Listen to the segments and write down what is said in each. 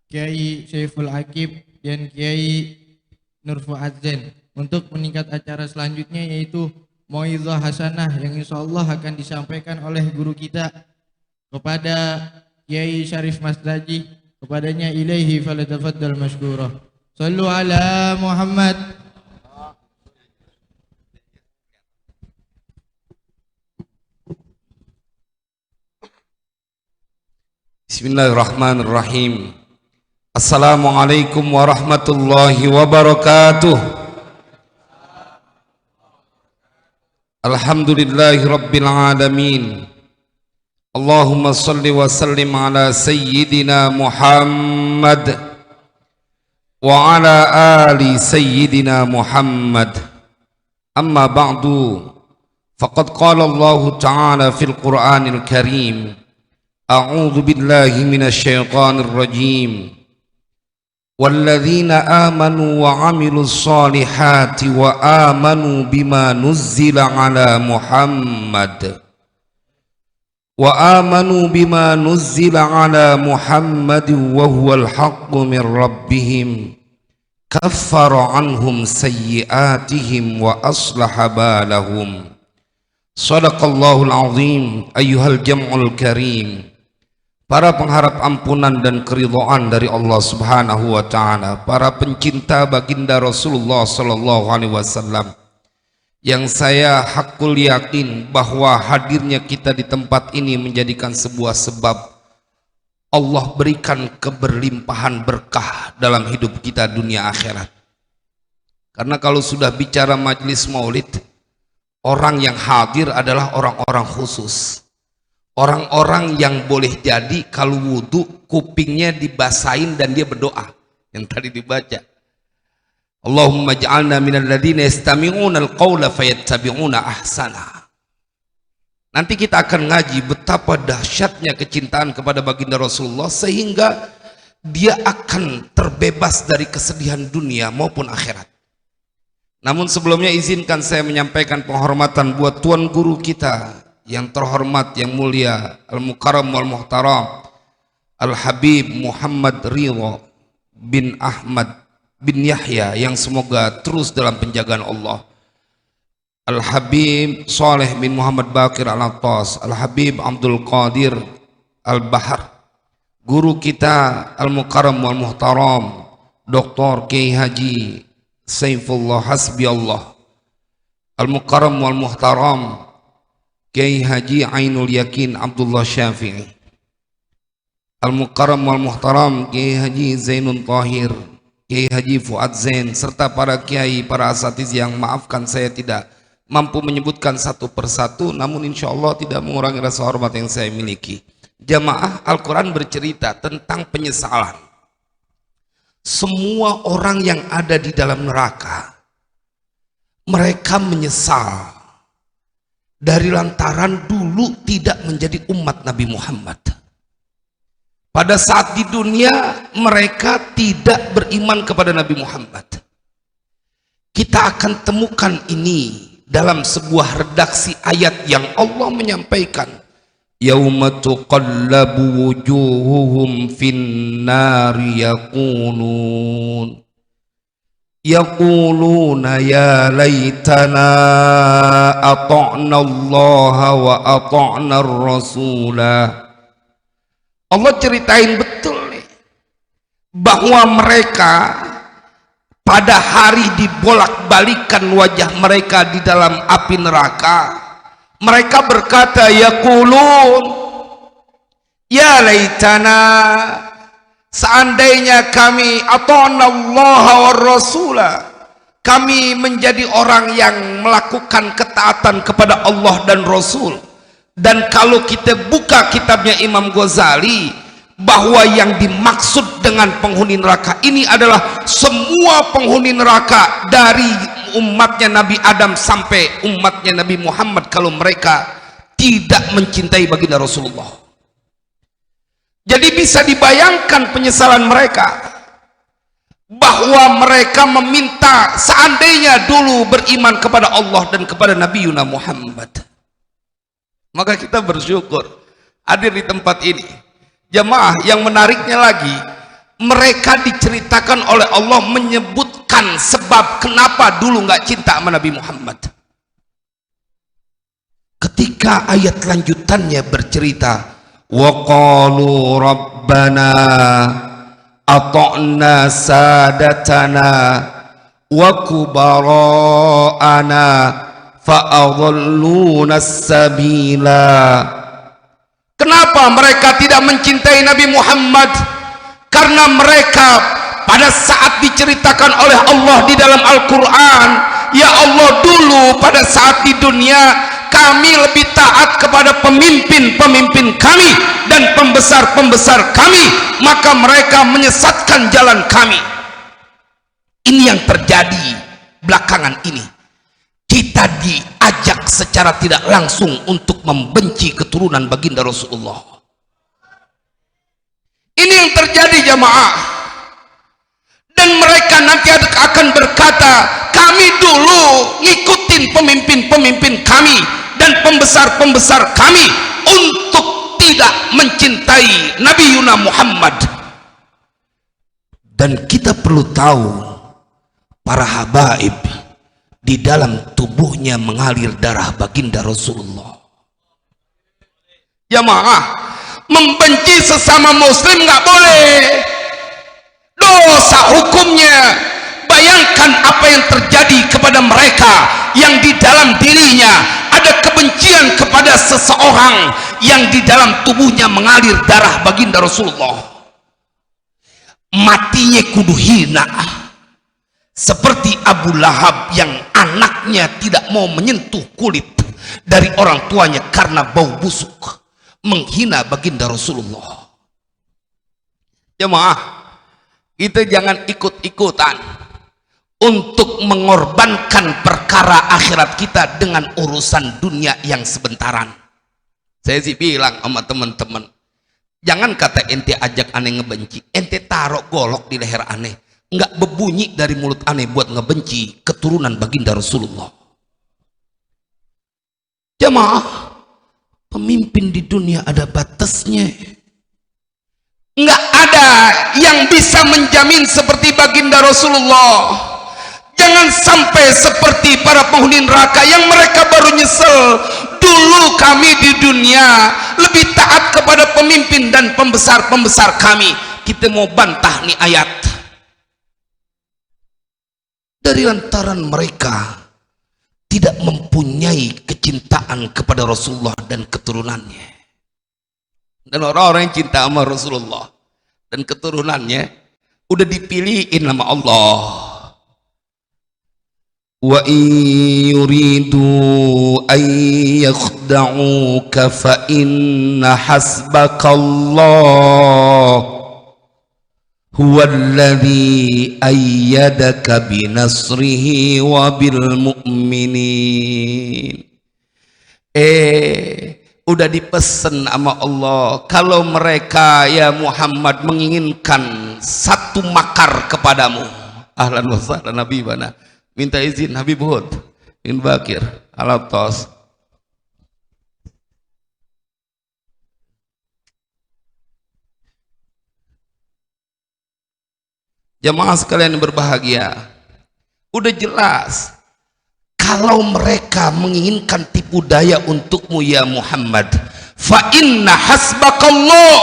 Kiai Syaiful Akib dan Kiai Nur Fuad Zain untuk meningkat acara selanjutnya, yaitu Mau'izah Hasanah yang insya Allah akan disampaikan oleh guru kita kepada Kiai Syarif Masdaji. Kepadanya ilaihi falyatafaddal mashkura. Sallu ala Muhammad. Bismillahirrahmanirrahim. Assalamualaikum warahmatullahi wabarakatuh. Alhamdulillahi rabbil alamin. Allahumma salli wa sallim ala sayyidina Muhammad wa ala ali sayyidina Muhammad. Amma ba'du, faqad qala Allah ta'ala fil Qur'anil Karim, a'udzu billahi minasy syaithanir rajim. Walladzina amanu wa 'amilus solihati wa amanu bima nuzzila 'ala Muhammad wa amanu bima nuzzila 'ala Muhammadin wa huwal haqqu min rabbihim kaffara 'anhum sayyi'atihim wa aslaha balahum. Shadaqallahul azim. Ayyuhal jam'ul karim, para pengharap ampunan dan keridhaan dari Allah Subhanahu wa taala, para pencinta baginda Rasulullah sallallahu alaihi wasallam, yang saya hakul yakin bahwa hadirnya kita di tempat ini menjadikan sebuah sebab Allah berikan keberlimpahan berkah dalam hidup kita dunia akhirat. Karena kalau sudah bicara majelis maulid, orang yang hadir adalah orang-orang khusus. Orang-orang yang boleh jadi kalau wudhu kupingnya dibasahin dan dia berdoa yang tadi dibaca, Allahumma ja'alna minal ladzina yastami'una al-qawla fayattabi'una ahsana. Nanti kita akan ngaji betapa dahsyatnya kecintaan kepada baginda Rasulullah sehingga dia akan terbebas dari kesedihan dunia maupun akhirat. Namun sebelumnya izinkan saya menyampaikan penghormatan buat tuan guru kita yang terhormat, yang mulia, Al-Mukarram wal Muhtaram Al-Habib Muhammad Ridho bin Ahmad bin Yahya, yang semoga terus dalam penjagaan Allah. Al-Habib Saleh bin Muhammad Bakir Al-Attas, Al-Habib Abdul Qadir Al-Bahar, guru kita Al-Mukarram wal Muhtaram Dr. Kiai Haji Saifullah Hasbi Allah, Al-Mukarram wal Muhtaram Kiai Haji Ainul Yakin Abdullah Syafi'i, Al-Mukarram wal Muhtaram Kiai Haji Zainun Tahir, Kiai Haji Fuad Zain, serta para kiai, para asatiz yang maafkan saya tidak mampu menyebutkan satu persatu, namun insya Allah tidak mengurangi rasa hormat yang saya miliki. Jamaah, Al-Quran bercerita tentang penyesalan. Semua orang yang ada di dalam neraka, mereka menyesal dari lantaran dulu tidak menjadi umat Nabi Muhammad. Pada saat di dunia mereka tidak beriman kepada Nabi Muhammad. Kita akan temukan ini dalam sebuah redaksi ayat yang Allah menyampaikan, yauma tuqallabu wujuhuhum finnari yaquluna ya laitana ata'na Allah wa ata'na ar-rasula. Allah ceritain betul nih bahwa mereka pada hari dibolak-balikan wajah mereka di dalam api neraka, mereka berkata yaqulun ya laitana, seandainya kami ata'na Allah wa rasula, kami menjadi orang yang melakukan ketaatan kepada Allah dan Rasul. Dan kalau kita buka kitabnya Imam Ghazali, bahwa yang dimaksud dengan penghuni neraka ini adalah semua penghuni neraka dari umatnya Nabi Adam sampai umatnya Nabi Muhammad, kalau mereka tidak mencintai baginda Rasulullah. Jadi bisa dibayangkan penyesalan mereka, bahwa mereka meminta seandainya dulu beriman kepada Allah dan kepada Nabi Yuna Muhammad. Maka kita bersyukur hadir di tempat ini. Jamaah, yang menariknya lagi, mereka diceritakan oleh Allah menyebutkan sebab kenapa dulu nggak cinta sama Nabi Muhammad. Ketika ayat lanjutannya bercerita, wa qalu rabbana ata'na sadatana wa kubara'ana fa'adhalluna sabila. Kenapa mereka tidak mencintai Nabi Muhammad? Karena mereka pada saat diceritakan oleh Allah di dalam Al-Quran, ya Allah, dulu pada saat di dunia kami lebih taat kepada pemimpin-pemimpin kami dan pembesar-pembesar kami, maka mereka menyesatkan jalan kami. Ini yang terjadi belakangan ini. Kita diajak secara tidak langsung untuk membenci keturunan baginda Rasulullah. Ini yang terjadi, jamaah. Dan mereka nanti akan berkata, kami dulu ngikutin pemimpin-pemimpin kami dan pembesar-pembesar kami untuk tidak mencintai Nabi Yuna Muhammad. Dan kita perlu tahu, para habaib, di dalam tubuhnya mengalir darah baginda Rasulullah. Jamaah, membenci sesama muslim nggak boleh, dosa hukumnya. Bayangkan apa yang terjadi kepada mereka yang di dalam dirinya ada kebencian kepada seseorang yang di dalam tubuhnya mengalir darah baginda Rasulullah. Matinya kudu hina, seperti Abu Lahab yang anaknya tidak mau menyentuh kulit dari orang tuanya karena bau busuk, menghina baginda Rasulullah. Jemaah, kita jangan ikut-ikutan untuk mengorbankan perkara akhirat kita dengan urusan dunia yang sebentaran. Saya sih bilang sama teman-teman, jangan kata ente ajak aneh ngebenci, ente taruh golok di leher aneh, nggak berbunyi dari mulut aneh buat ngebenci keturunan baginda Rasulullah. Jamaah, pemimpin di dunia ada batasnya. Nggak ada yang bisa menjamin seperti baginda Rasulullah. Jangan sampai seperti para penghuni neraka yang mereka baru nyesel, dulu kami di dunia lebih taat kepada pemimpin dan pembesar-pembesar kami. Kita mau bantah nih ayat. Dari lantaran mereka tidak mempunyai kecintaan kepada Rasulullah dan keturunannya. Dan orang-orang yang cinta sama Rasulullah dan keturunannya udah dipilihin nama Allah. Wa in yuridu an yakhda'uka fa inna hasbakallah huwallazi ayyadaka binasrihi wa bil mu'minin. Udah dipesen sama Allah, kalau mereka ya Muhammad menginginkan satu makar kepadamu, ahlan wa sahlan habibana, minta izin Habib Hud bin Bakir Alatos. Jamaah sekalian yang berbahagia, udah jelas kalau mereka menginginkan tipu daya untukmu ya Muhammad, fa inna hasbakallah,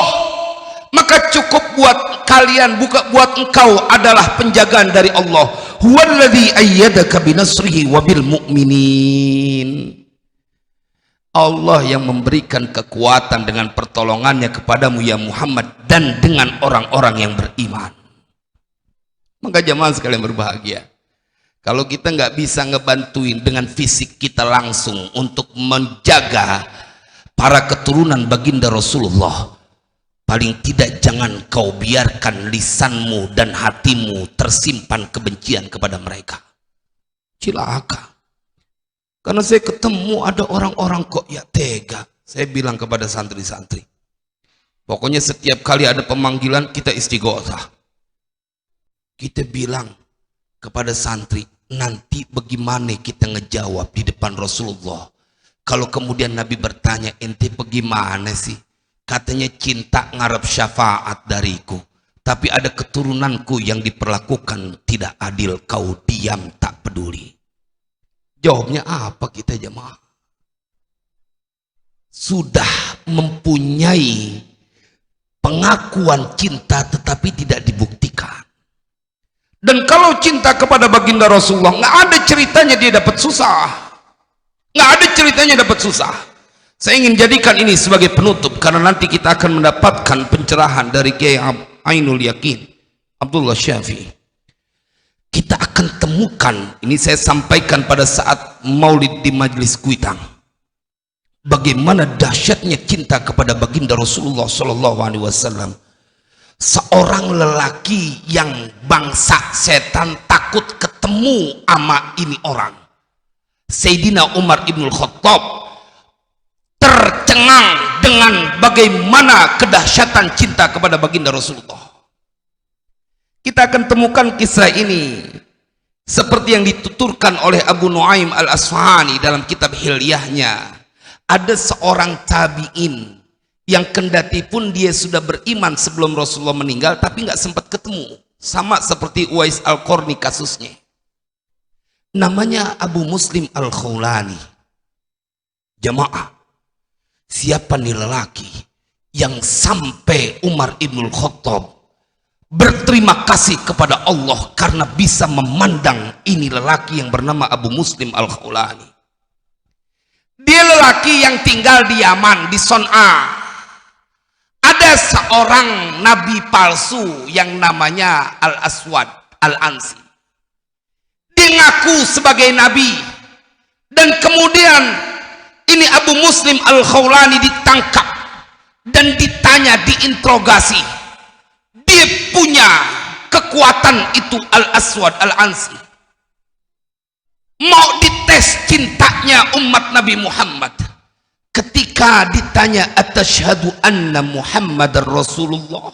maka cukup buat kalian, buat engkau adalah penjagaan dari Allah. Huwallazi ayyadaka binasrihi wa bil mu'minin. Allah yang memberikan kekuatan dengan pertolongannya kepadamu ya Muhammad dan dengan orang-orang yang beriman. Maka jamaah sekalian berbahagia, kalau kita nggak bisa ngebantuin dengan fisik kita langsung untuk menjaga para keturunan baginda Rasulullah, paling tidak jangan kau biarkan lisanmu dan hatimu tersimpan kebencian kepada mereka. Cilaka. Karena saya ketemu ada orang-orang kok ya tega. Saya bilang kepada santri-santri, pokoknya setiap kali ada pemanggilan kita istighotsah. Kita bilang kepada santri, nanti bagaimana kita ngejawab di depan Rasulullah kalau kemudian Nabi bertanya, ente bagaimana sih? Katanya cinta ngarep syafaat dariku. tapi ada keturunanku yang diperlakukan tidak adil, kau diam tak peduli. Jawabnya apa kita jemaah? Sudah mempunyai pengakuan cinta tetapi tidak dibuktikan. Dan kalau cinta kepada baginda Rasulullah, nggak ada ceritanya dia dapat susah, nggak ada ceritanya dapat susah. Saya ingin jadikan ini sebagai penutup, karena nanti kita akan mendapatkan pencerahan dari Kiai Ainul Yakin Abdullah Syafi'i. Kita akan temukan, ini saya sampaikan pada saat maulid di Majelis Kuitang, bagaimana dahsyatnya cinta kepada baginda Rasulullah SAW. Seorang lelaki yang bangsa setan takut ketemu sama ini orang. Sayyidina Umar ibn Khattab tercengang dengan bagaimana kedahsyatan cinta kepada baginda Rasulullah. Kita akan temukan kisah ini seperti yang dituturkan oleh Abu Nuaim al-Asfahani dalam kitab Hilyahnya. Ada seorang tabi'in yang kendati pun dia sudah beriman sebelum Rasulullah meninggal, tapi nggak sempat ketemu, sama seperti Uwais al-Qarni kasusnya. Namanya Abu Muslim al-Khawlani. Jamaah, siapa nih lelaki yang sampai Umar ibn Khattab berterima kasih kepada Allah karena bisa memandang ini lelaki yang bernama Abu Muslim al-Khawlani. Dia lelaki yang tinggal di Yaman, di Son'a. Ada seorang nabi palsu yang namanya Al-Aswad Al-Ansi. Dia ngaku sebagai nabi, dan kemudian ini Abu Muslim al-Khawlani ditangkap dan ditanya, diinterogasi. Dia punya kekuatan itu, Al-Aswad Al-Ansi. Mau dites cintanya umat Nabi Muhammad. Ketika ditanya, atashhadu anna Muhammadar Rasulullah,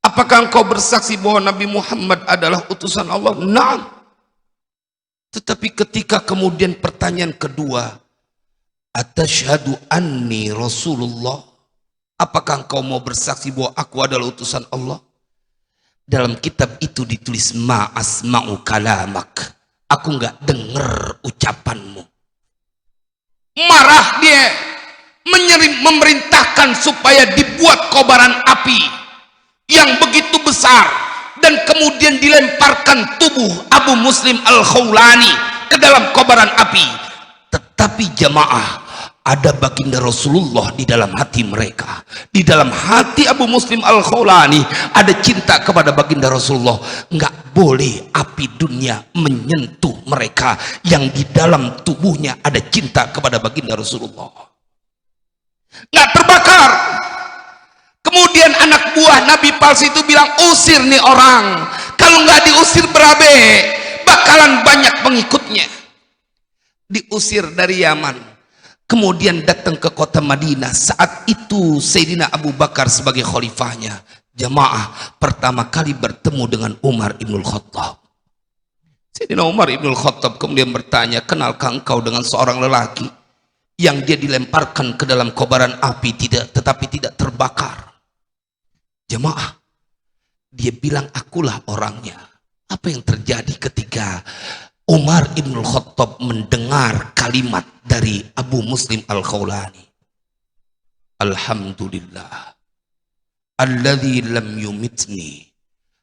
apakah engkau bersaksi bahwa Nabi Muhammad adalah utusan Allah? Naam. Tetapi ketika kemudian pertanyaan kedua, atashhadu anni Rasulullah, apakah engkau mau bersaksi bahwa aku adalah utusan Allah? Dalam kitab itu ditulis, ma asma'u kalamak, aku nggak dengar ucapanmu. Marah dia, memerintahkan supaya dibuat kobaran api yang begitu besar, dan kemudian dilemparkan tubuh Abu Muslim al-Khawlani ke dalam kobaran api. Tetapi jamaah, ada baginda Rasulullah di dalam hati mereka. Di dalam hati Abu Muslim al-Khawlani ada cinta kepada baginda Rasulullah. Nggak boleh api dunia menyentuh mereka yang di dalam tubuhnya ada cinta kepada baginda Rasulullah. Nggak terbakar. Kemudian anak buah Nabi palsu itu bilang, usir nih orang. Kalau nggak diusir berabe, bakalan banyak pengikutnya. Diusir dari Yaman. Kemudian datang ke kota Madinah. Saat itu Sayyidina Abu Bakar sebagai khalifahnya. Jamaah, pertama kali bertemu dengan Umar ibn Khattab. Sayyidina Umar ibn Khattab kemudian bertanya, kenalkah engkau dengan seorang lelaki yang dia dilemparkan ke dalam kobaran api tetapi tidak terbakar? Jamaah, dia bilang, akulah orangnya. Apa yang terjadi ketika Umar ibn Khattab mendengar kalimat dari Abu Muslim al-Khawlani? Alhamdulillah alladzi lam yumitni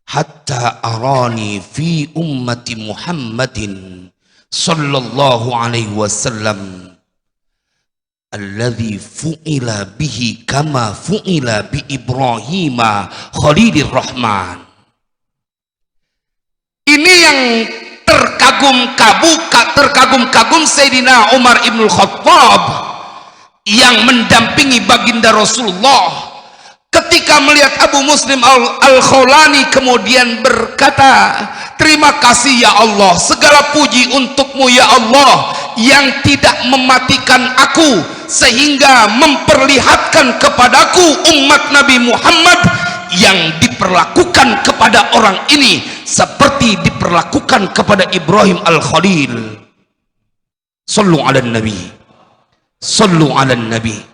hatta arani fi ummati Muhammadin sallallahu alaihi wasallam alladzi fu'ila bihi kama fu'ila bi Ibrahima Khalilir Rahman. Ini yang terkagum-kagum Sayyidina Umar ibn Khattab yang mendampingi baginda Rasulullah. Ketika melihat Abu Muslim al-Khawlani kemudian berkata, terima kasih ya Allah, segala puji untukmu ya Allah yang tidak mematikan aku sehingga memperlihatkan kepadaku umat Nabi Muhammad yang diperlakukan kepada orang ini seperti diperlakukan kepada Ibrahim al-Khalil. Sallu ala nabi, sallu ala nabi.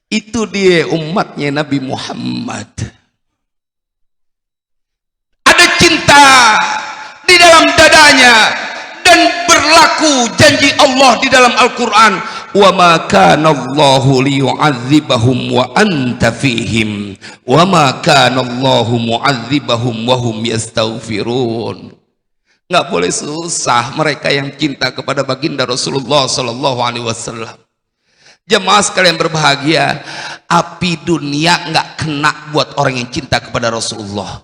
Itu dia umatnya Nabi Muhammad. kepadanya. Dan berlaku janji Allah di dalam Al-Quran, wa ma kana Allahu liyu'adzibahum wa anta fihim wa ma kana Allahu mu'adzibahum wa hum yastaghfirun. Nggak boleh susah mereka yang cinta kepada baginda Rasulullah sallallahu alaihi wasallam. Jemaah sekalian berbahagia, api dunia nggak kena buat orang yang cinta kepada Rasulullah,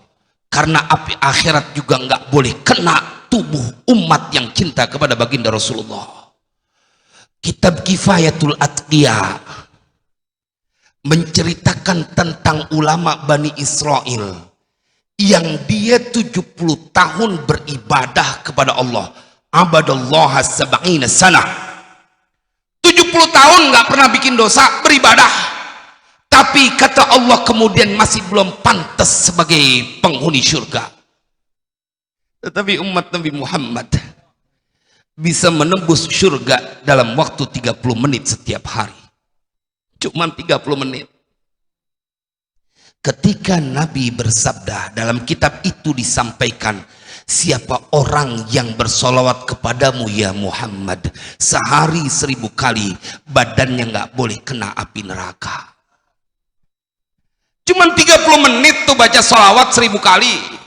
karena api akhirat juga nggak boleh kena tubuh umat yang cinta kepada baginda Rasulullah. Kitab Kifayatul Atqiya menceritakan tentang ulama Bani Israel yang dia 70 tahun beribadah kepada Allah. Abadallaha sab'ina sanah. 70 tahun nggak pernah bikin dosa, beribadah. Tapi kata Allah kemudian masih belum pantas sebagai penghuni surga. Tetapi umat Nabi Muhammad bisa menembus surga dalam waktu 30 menit setiap hari. Cuma 30 menit. Ketika Nabi bersabda, dalam kitab itu disampaikan, siapa orang yang bersolawat kepadamu ya Muhammad sehari 1000 kali, badannya nggak boleh kena api neraka. Cuma 30 menit tuh baca solawat 1000 kali.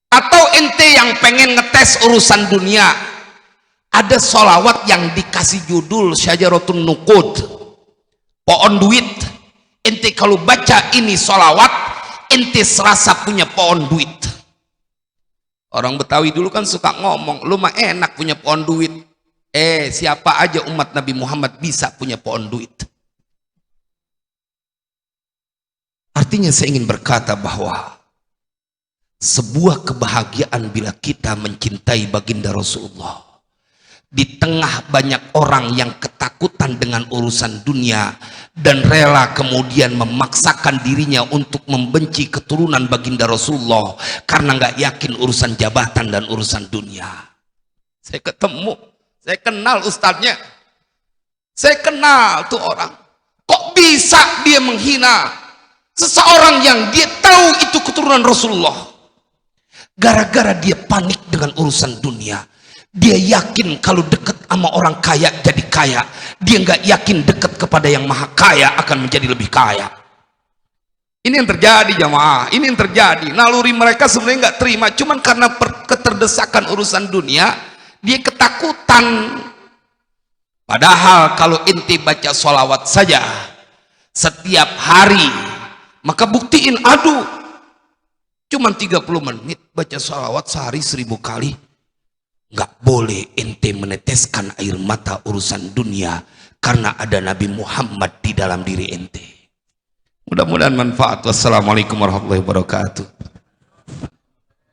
Atau ente yang pengen ngetes urusan dunia, ada solawat yang dikasih judul Syajaratun Nuqud, pohon duit. Ente kalau baca ini solawat, ente serasa punya pohon duit. Orang Betawi dulu kan suka ngomong, lu mah enak punya pohon duit. Siapa aja umat Nabi Muhammad bisa punya pohon duit. Artinya saya ingin berkata bahwa sebuah kebahagiaan bila kita mencintai baginda Rasulullah. Di tengah banyak orang yang ketakutan dengan urusan dunia dan rela kemudian memaksakan dirinya untuk membenci keturunan baginda Rasulullah karena nggak yakin urusan jabatan dan urusan dunia. Saya ketemu, saya kenal ustadznya, saya kenal tuh orang. Kok bisa dia menghina seseorang yang dia tahu itu keturunan Rasulullah? Gara-gara dia panik dengan urusan dunia. Dia yakin kalau dekat sama orang kaya jadi kaya. Dia nggak yakin dekat kepada yang maha kaya akan menjadi lebih kaya. Ini yang terjadi jamaah. Ini yang terjadi. Naluri mereka sebenarnya nggak terima. Cuman karena keterdesakan urusan dunia, dia ketakutan. Padahal kalau inti baca sholawat saja setiap hari, maka buktiin, aduh, cuman 30 menit baca sholawat sehari 1000 kali. Nggak boleh ente meneteskan air mata urusan dunia karena ada Nabi Muhammad di dalam diri ente. Mudah-mudahan manfaat. Wassalamualaikum warahmatullahi wabarakatuh.